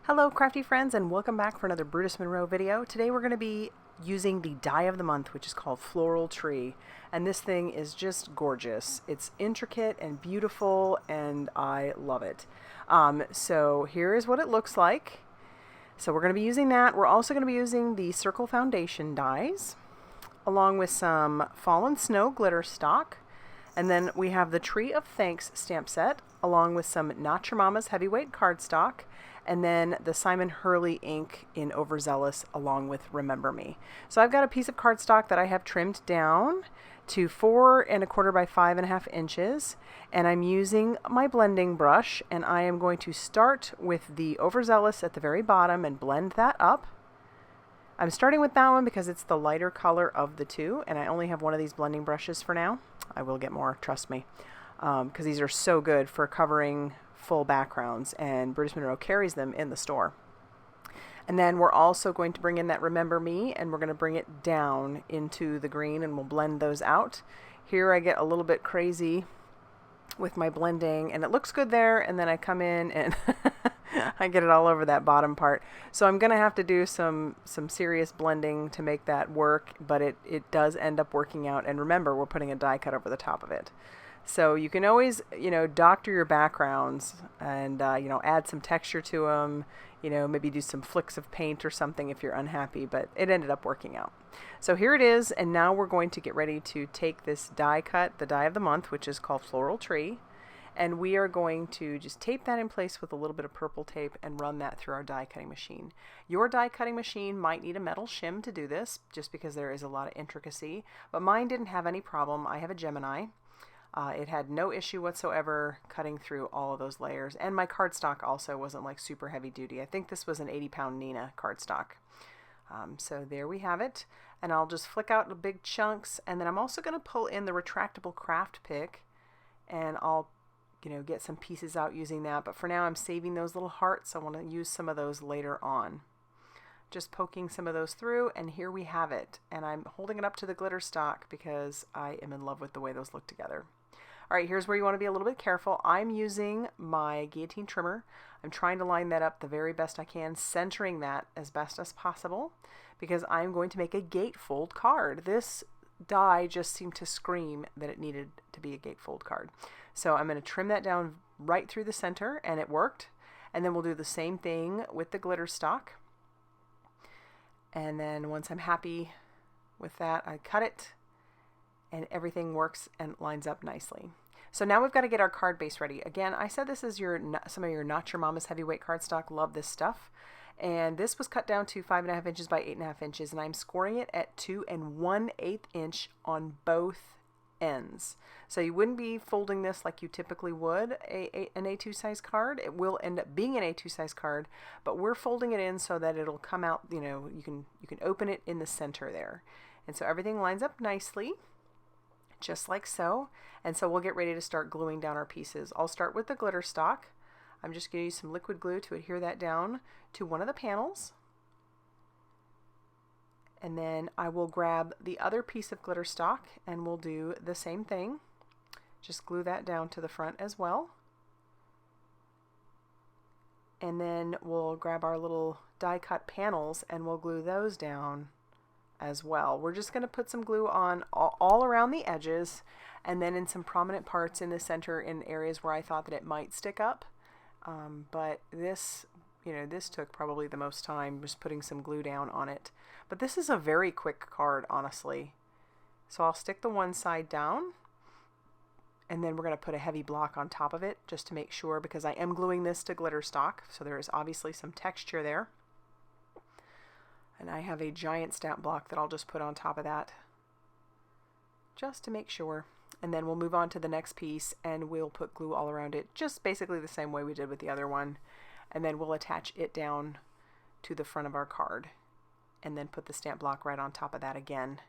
Hello crafty friends, and welcome back for another Brutus Monroe video. Today we're going to be using the die of the month, which is called Floral Tree, and this thing is just gorgeous. It's intricate and beautiful and I love it. So here is what it looks like. So we're going to be using that. We're also going to be using the Circle Foundation dies along with some Fallen Snow Glitterstock, and then we have the Tree of Thanks stamp set along with some Not Your Mama's heavyweight cardstock, and then the Simon Hurley ink in Overzealous along with Remember Me. So I've got a piece of cardstock that I have trimmed down to 4 1/4 by 5 1/2 inches, and I'm using my blending brush, and I am going to start with the Overzealous at the very bottom and blend that up. I'm starting with that one because it's the lighter color of the two, and I only have one of these blending brushes for now. I will get more, trust me, because these are so good for covering full backgrounds, and Brutus Monroe carries them in the store. And then we're also going to bring in that Remember Me, and we're going to bring it down into the green, and we'll blend those out. Here I get a little bit crazy with my blending, and it looks good there, and then I come in and I get it all over that bottom part. So I'm going to have to do some serious blending to make that work, but it does end up working out. And remember, we're putting a die cut over the top of it. So you can always, doctor your backgrounds and, add some texture to them, maybe do some flicks of paint or something if you're unhappy, but it ended up working out. So here it is, and now we're going to get ready to take this die cut, the die of the month, which is called Floral Tree, and we are going to just tape that in place with a little bit of purple tape and run that through our die cutting machine. Your die cutting machine might need a metal shim to do this, just because there is a lot of intricacy, but mine didn't have any problem. I have a Gemini. It had no issue whatsoever cutting through all of those layers, and my cardstock also wasn't like super heavy duty. I think this was an 80-pound Nina cardstock. So there we have it, and I'll just flick out the big chunks, and then I'm also going to pull in the retractable craft pick, and I'll get some pieces out using that, but for now I'm saving those little hearts. I want to use some of those later on. Just poking some of those through, and here we have it, and I'm holding it up to the glitter stock because I am in love with the way those look together. All right, here's where you want to be a little bit careful. I'm using my guillotine trimmer. I'm trying to line that up the very best I can, centering that as best as possible, because I'm going to make a gatefold card. This die just seemed to scream that it needed to be a gatefold card. So I'm going to trim that down right through the center, and it worked. And then we'll do the same thing with the glitter stock. And then once I'm happy with that, I cut it, and everything works and lines up nicely. So now we've got to get our card base ready. Again, I said this is some of your Not Your Mama's heavyweight cardstock. Love this stuff. And this was cut down to 5 1/2 inches by 8 1/2 inches, and I'm scoring it at 2 1/8 inch on both ends. So you wouldn't be folding this like you typically would an A2 size card. It will end up being an A2 size card, but we're folding it in so that it'll come out, you can open it in the center there. And so everything lines up nicely, just like so. And so we'll get ready to start gluing down our pieces. I'll start with the glitter stock. I'm just going to use some liquid glue to adhere that down to one of the panels. And then I will grab the other piece of glitter stock and we'll do the same thing. Just glue that down to the front as well. And then we'll grab our little die cut panels and we'll glue those down as well. We're just going to put some glue on all around the edges, and then in some prominent parts in the center in areas where I thought that it might stick up. But this took probably the most time, just putting some glue down on it. But this is a very quick card, honestly. So I'll stick the one side down, and then we're going to put a heavy block on top of it just to make sure, because I am gluing this to glitter stock, so there is obviously some texture there. And I have a giant stamp block that I'll just put on top of that just to make sure. And then we'll move on to the next piece, and we'll put glue all around it, just basically the same way we did with the other one. And then we'll attach it down to the front of our card, and then put the stamp block right on top of that again.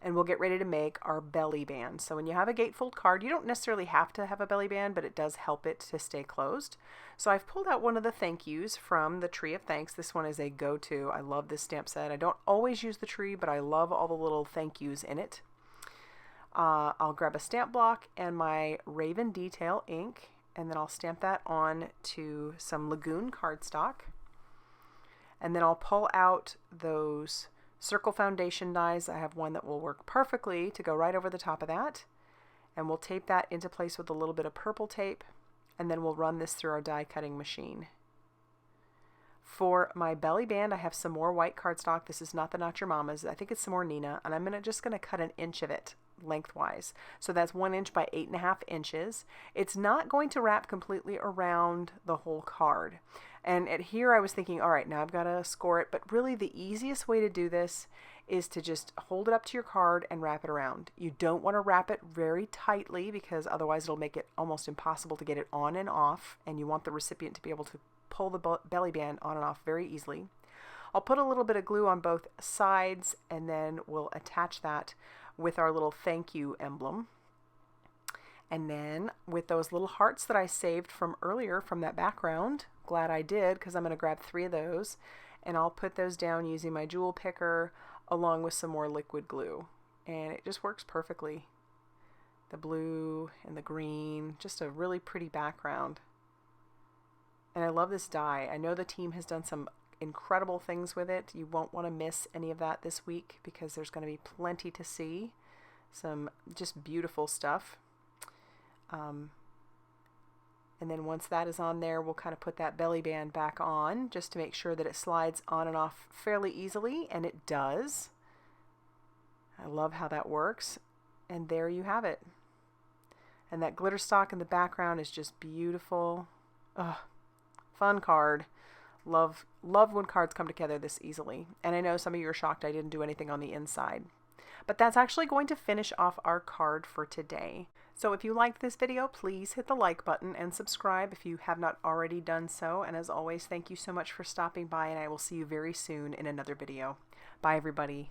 And we'll get ready to make our belly band. So when you have a gatefold card, you don't necessarily have to have a belly band, but it does help it to stay closed. So I've pulled out one of the thank yous from the Tree of Thanks. This one is a go-to. I love this stamp set. I don't always use the tree, but I love all the little thank yous in it. I'll grab a stamp block and my Raven Detail ink, and then I'll stamp that on to some Lagoon cardstock. And then I'll pull out those circle foundation dies. I have one that will work perfectly to go right over the top of that. And we'll tape that into place with a little bit of purple tape. And then we'll run this through our die cutting machine. For my belly band, I have some more white cardstock. This is not the Not Your Mama's. I think it's some more Nina. And I'm just going to cut an inch of it lengthwise. So that's 1 inch by 8.5 inches. It's not going to wrap completely around the whole card. And at here I was thinking, all right, now I've got to score it. But really the easiest way to do this is to just hold it up to your card and wrap it around. You don't want to wrap it very tightly because otherwise it'll make it almost impossible to get it on and off. And you want the recipient to be able to pull the belly band on and off very easily. I'll put a little bit of glue on both sides and then we'll attach that with our little thank you emblem. And then with those little hearts that I saved from earlier from that background, glad I did because I'm going to grab 3 of those and I'll put those down using my jewel picker along with some more liquid glue. And it just works perfectly. The blue and the green, just a really pretty background. And I love this die. I know the team has done some incredible things with it. You won't want to miss any of that this week because there's going to be plenty to see. Some just beautiful stuff. And then once that is on there, we'll kind of put that belly band back on just to make sure that it slides on and off fairly easily, and it does. I love how that works. And there you have it. And that glitter stock in the background is just beautiful. Ugh, fun card. Love when cards come together this easily. And I know some of you are shocked I didn't do anything on the inside. But that's actually going to finish off our card for today. So if you liked this video, please hit the like button and subscribe if you have not already done so. And as always, thank you so much for stopping by, and I will see you very soon in another video. Bye, everybody.